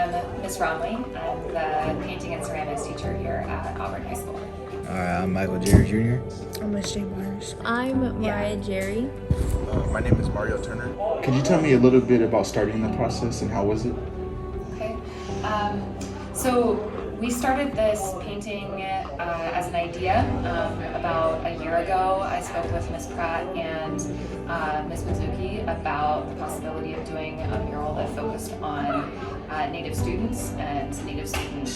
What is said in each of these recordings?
am Miss Romley. I'm the painting and ceramics teacher here at Auburn High School. I'm Michael Jerry Jr. I'm Miss J. Myers. I'm Mariah Jerry. My name is Mario Turner. Could you tell me a little bit about starting the process and how was it? Okay. So we started this painting as an idea about a year ago. I spoke with Miss Pratt and Miss Mizuki about the possibility of doing a mural that focused on Native students and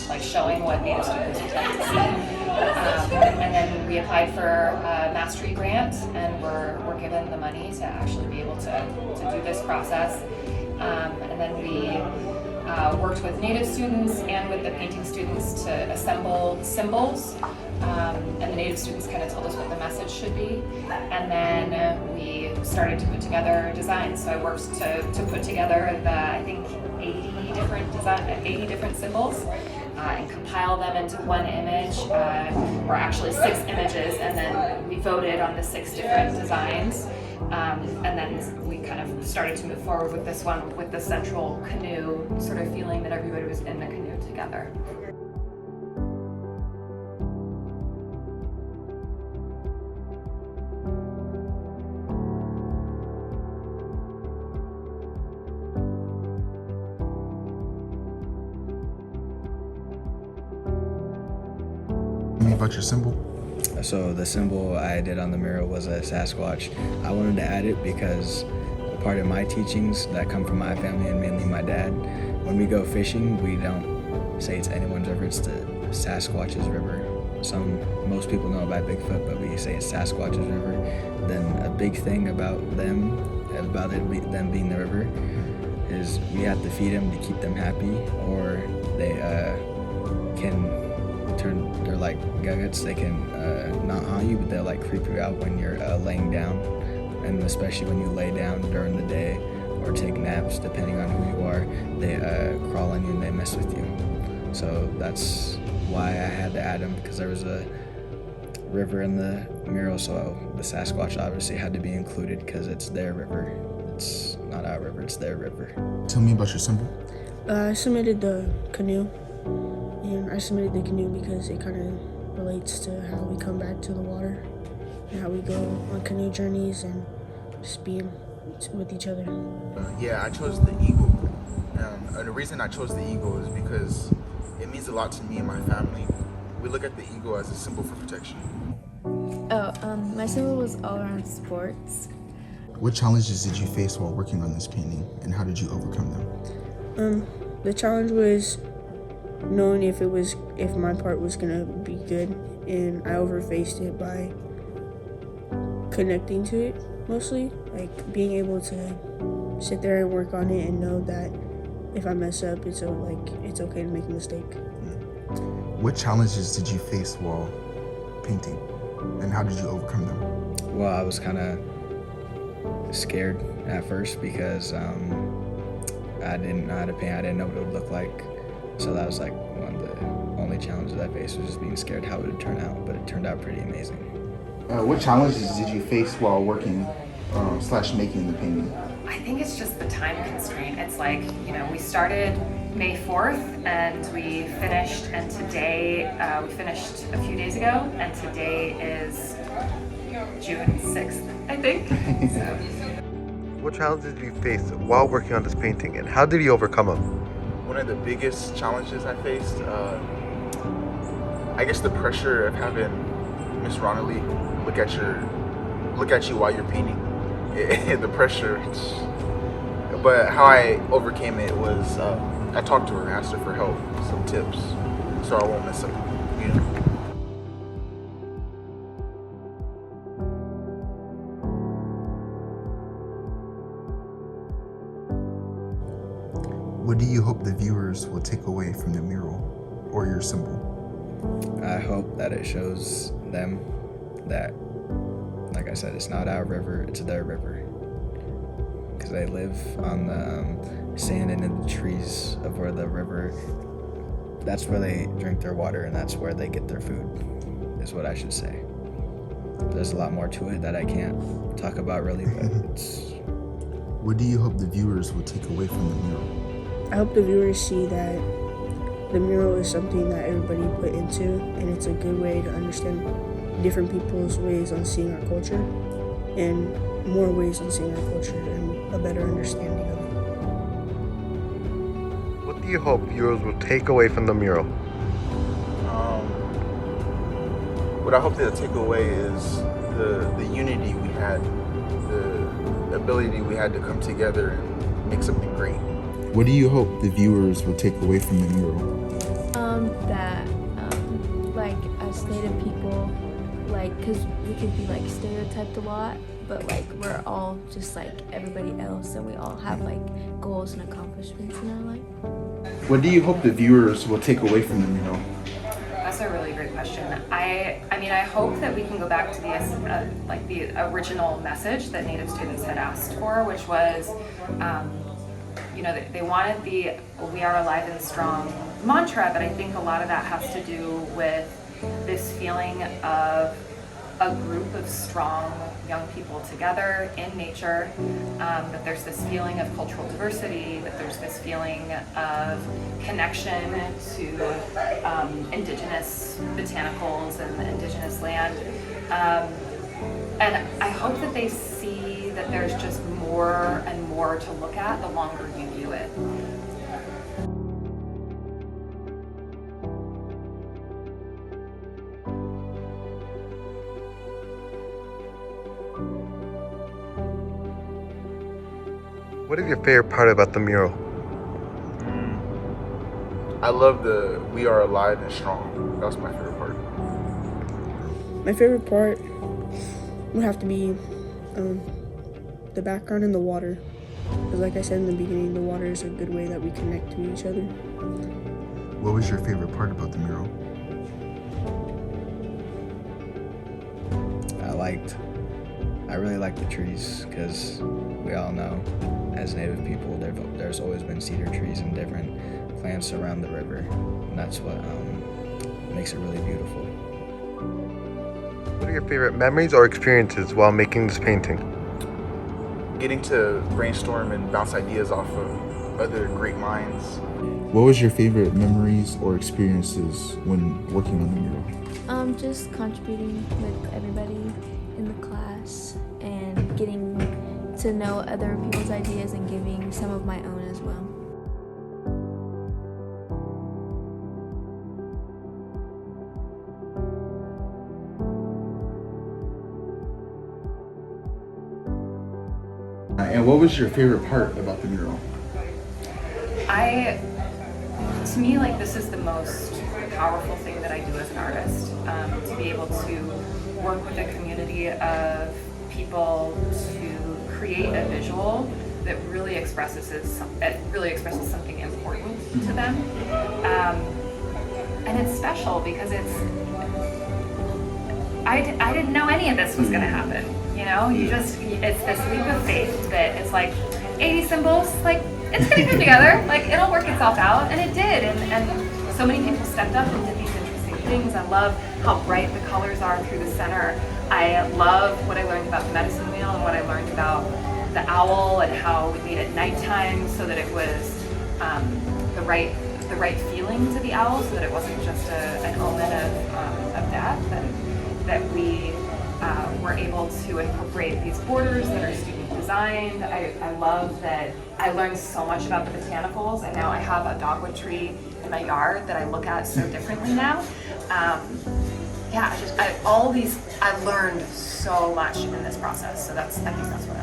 like showing what Native students would like to see. And then we applied for a mastery grant and we're given the money to actually be able to do this process. And then we worked with Native students and with the painting students to assemble symbols, and the Native students kind of told us what the message should be, and then we started to put together designs. So I worked to put together I think 80 different symbols and compile them into one image, or actually 6 images, and then we voted on the 6 different designs. And then we kind of started to move forward with this one with the central canoe, sort of feeling that everybody was in the canoe together. Tell me about your symbol. So the symbol I did on the mural was a Sasquatch. I wanted to add it because a part of my teachings that come from my family and mainly my dad, when we go fishing, we don't say it's anyone's river, it's the Sasquatch's river. Most people know about Bigfoot, but we say it's Sasquatch's river. Then a big thing about them being the river, is we have to feed them to keep them happy, or they can they're like guggets. They can not haunt you, but they'll like creep you out when you're laying down, and especially when you lay down during the day or take naps, depending on who you are, they crawl on you and they mess with you. So that's why I had to add them, because there was a river in the mural, so the Sasquatch obviously had to be included because it's their river. It's not our river, it's their river. Tell me about your symbol. I submitted the canoe, and I submitted the canoe because it kind of relates to how we come back to the water and how we go on canoe journeys and just being with each other. I chose the eagle. And the reason I chose the eagle is because it means a lot to me and my family. We look at the eagle as a symbol for protection. My symbol was all around sports. What challenges did you face while working on this painting, and how did you overcome them? The challenge was knowing if my part was gonna be good, and I overfaced it by connecting to it mostly, like being able to sit there and work on it and know that if I mess up, it's okay to make a mistake. What challenges did you face while painting, and how did you overcome them? Well, I was kind of scared at first because I didn't know how to paint. I didn't know what it would look like. So that was like one of the only challenges I faced, was just being scared how it would turn out, but it turned out pretty amazing. What challenges did you face while working / making the painting? I think it's just the time constraint. It's like, we started May 4th and we finished, and today, we finished a few days ago, and today is June 6th, I think. So. What challenges did you face while working on this painting, and how did you overcome them? One of the biggest challenges I faced, I guess the pressure of having Miss Ronelli look at you while you're painting. The pressure. But how I overcame it was I talked to her, asked her for help, some tips, so I won't mess up. What do you hope the viewers will take away from the mural or your symbol? I hope that it shows them that, like I said, it's not our river, it's their river. Because they live on the sand and in the trees of where the river, that's where they drink their water and that's where they get their food, is what I should say. There's a lot more to it that I can't talk about really, but it's... What do you hope the viewers will take away from the mural? I hope the viewers see that the mural is something that everybody put into, and it's a good way to understand different people's ways on seeing our culture, and more ways on seeing our culture, and a better understanding of it. What do you hope viewers will take away from the mural? What I hope they'll take away is the unity we had, the ability we had to come together and make something great. What do you hope the viewers will take away from the mural? That like as Native people, like, cause we could be like stereotyped a lot, but like we're all just like everybody else, and we all have like goals and accomplishments in our life. What do you hope the viewers will take away from the mural? That's a really great question. I mean, I hope that we can go back to the original message that Native students had asked for, which was, they wanted the "We are alive and strong" mantra, but I think a lot of that has to do with this feeling of a group of strong young people together in nature, that there's this feeling of cultural diversity, that there's this feeling of connection to indigenous botanicals and the indigenous land. And I hope that they see that there's just more and more to look at the longer you view it. What is your favorite part about the mural? I love the "We are alive and strong." That was my favorite part. My favorite part would have to be the background in the water. Because like I said in the beginning, the water is a good way that we connect to each other. What was your favorite part about the mural? I really like the trees, because we all know as Native people there's always been cedar trees and different plants around the river, and that's what makes it really beautiful. What are your favorite memories or experiences while making this painting? Getting to brainstorm and bounce ideas off of other great minds. What was your favorite memories or experiences when working on the mural? Just contributing with everybody in the class and getting to know other people's ideas and giving some of my own as well. And what was your favorite part about the mural? To me, like, this is the most powerful thing that I do as an artist, to be able to work with a community of people to create a visual that really expresses something important to them. And it's special because I didn't know any of this was going to happen. It's this leap of faith that it's like 80 symbols, like, it's going to come together, like, it'll work itself out, and it did, and so many people stepped up and did these interesting things. I love how bright the colors are through the center. I love what I learned about the medicine wheel and what I learned about the owl and how we made it nighttime so that it was the right feeling to the owl, so that it wasn't just an omen of death, and that we were able to incorporate these borders that are student designed. I love that I learned so much about the botanicals, and now I have a dogwood tree in my yard that I look at so differently now. I learned so much in this process, so I think that's what